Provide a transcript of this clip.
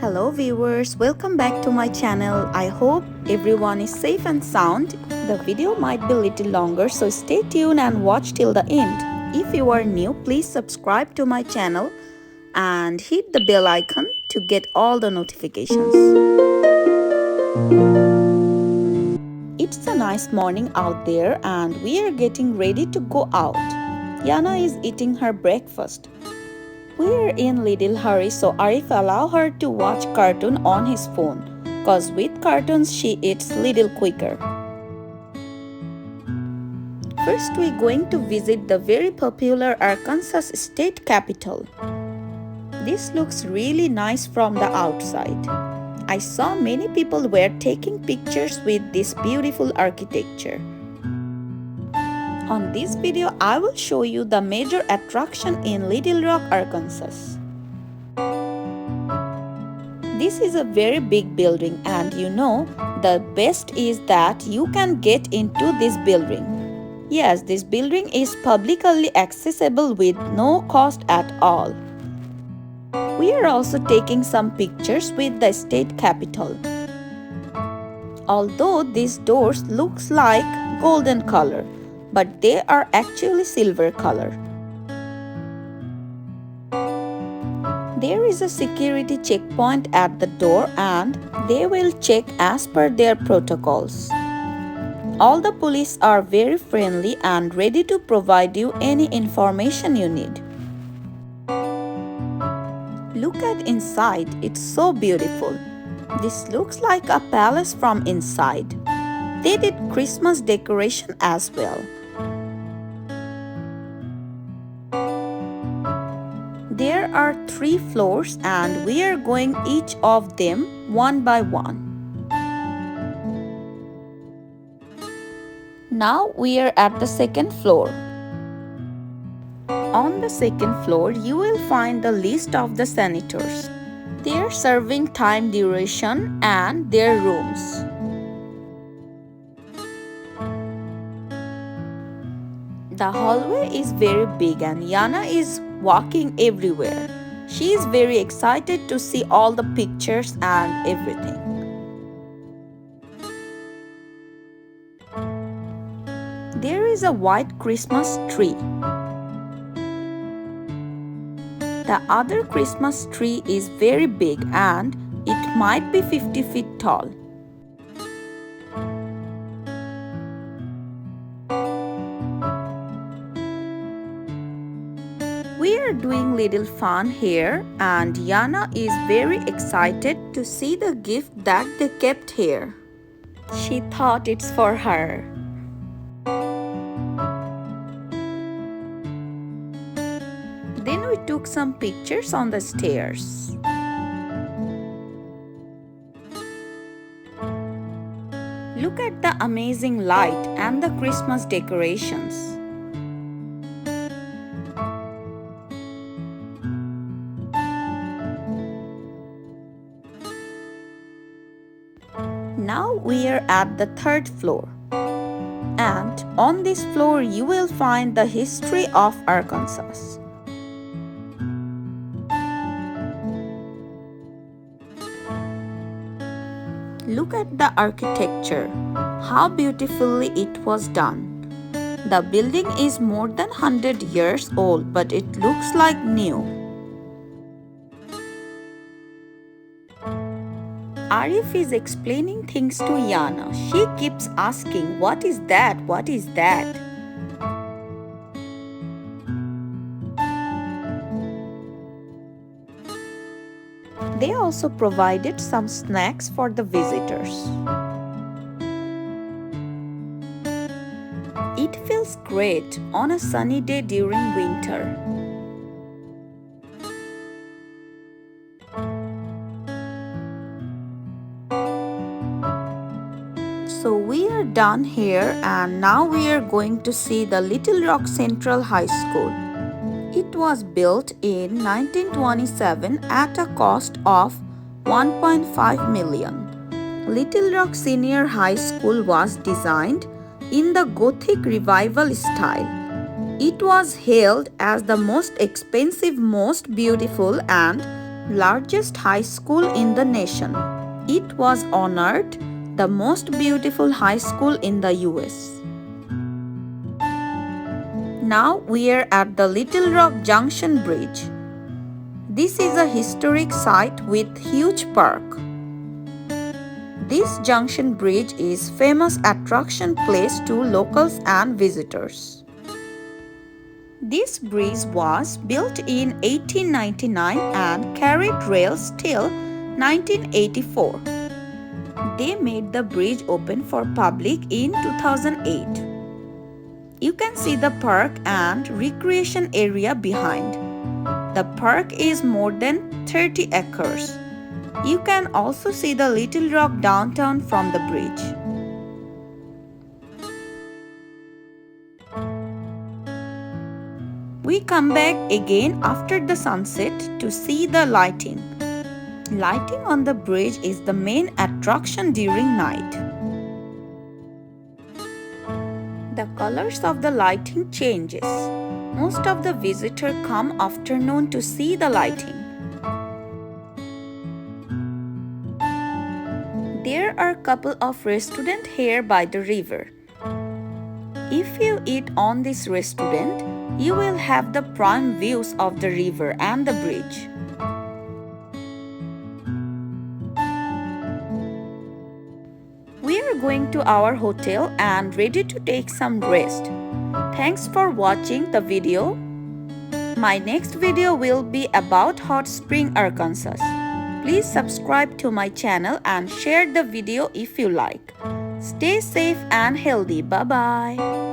Hello viewers, welcome back to my channel. I hope everyone is safe and sound. The video might be a little longer, so stay tuned and watch till the end. If you are new, please subscribe to my channel and hit the bell icon to get all the notifications. It's a nice morning out there and we are getting ready to go out. Yana is eating her breakfast. We're in little hurry, so Arif allow her to watch cartoon on his phone, cause with cartoons she eats little quicker. First we're going to visit the very popular Arkansas state capitol. This looks really nice from the outside. I saw many people were taking pictures with this beautiful architecture. On this video, I will show you the major attraction in Little Rock, Arkansas. This is a very big building and you know, the best is that you can get into this building. Yes, this building is publicly accessible with no cost at all. We are also taking some pictures with the state capitol. Although these doors looks like golden color, but they are actually silver color. There is a security checkpoint at the door and they will check as per their protocols. All the police are very friendly and ready to provide you any information you need. Look at inside, it's so beautiful. This looks like a palace from inside. They did Christmas decoration as well. There are 3 floors and we are going each of them one by one. Now we are at the 2nd floor. On the 2nd floor, you will find the list of the senators, their serving time duration and their rooms. The hallway is very big and Yana is walking everywhere. She is very excited to see all the pictures and everything. There is a white Christmas tree. The other Christmas tree is very big and it might be 50 feet tall. We are doing little fun here and Yana is very excited to see the gift that they kept here. She thought it's for her. Then we took some pictures on the stairs. Look at the amazing light and the Christmas decorations. Now we are at the 3rd floor. And on this floor you will find the history of Arkansas. Look at the architecture, how beautifully it was done. The building is more than 100 years old, but it looks like new. Arif is explaining things to Yana. She keeps asking, "What is that? What is that?" They also provided some snacks for the visitors. It feels great on a sunny day during winter. So we are done here and now we are going to see the Little Rock Central High School. It was built in 1927 at a cost of $1.5 million. Little Rock Senior High School was designed in the Gothic Revival style. It was hailed as the most expensive, most beautiful and largest high school in the nation. It was honored the most beautiful high school in the US. Now we are at the Little Rock Junction Bridge. This is a historic site with huge park. This junction bridge is famous attraction place to locals and visitors. This bridge was built in 1899 and carried rails till 1984. They made the bridge open for public in 2008. You can see the park and recreation area behind. The park is more than 30 acres. You can also see the Little Rock downtown from the bridge. We come back again after the sunset to see the lighting. Lighting on the bridge is the main attraction during night. The colors of the lighting changes. Most of the visitors come afternoon to see the lighting. There are a couple of restaurants here by the river. If you eat on this restaurant, you will have the prime views of the river and the bridge. We are going to our hotel and ready to take some rest. Thanks for watching the video. My next video will be about Hot Spring, Arkansas. Please subscribe to my channel and share the video if you like. Stay safe and healthy. Bye-bye.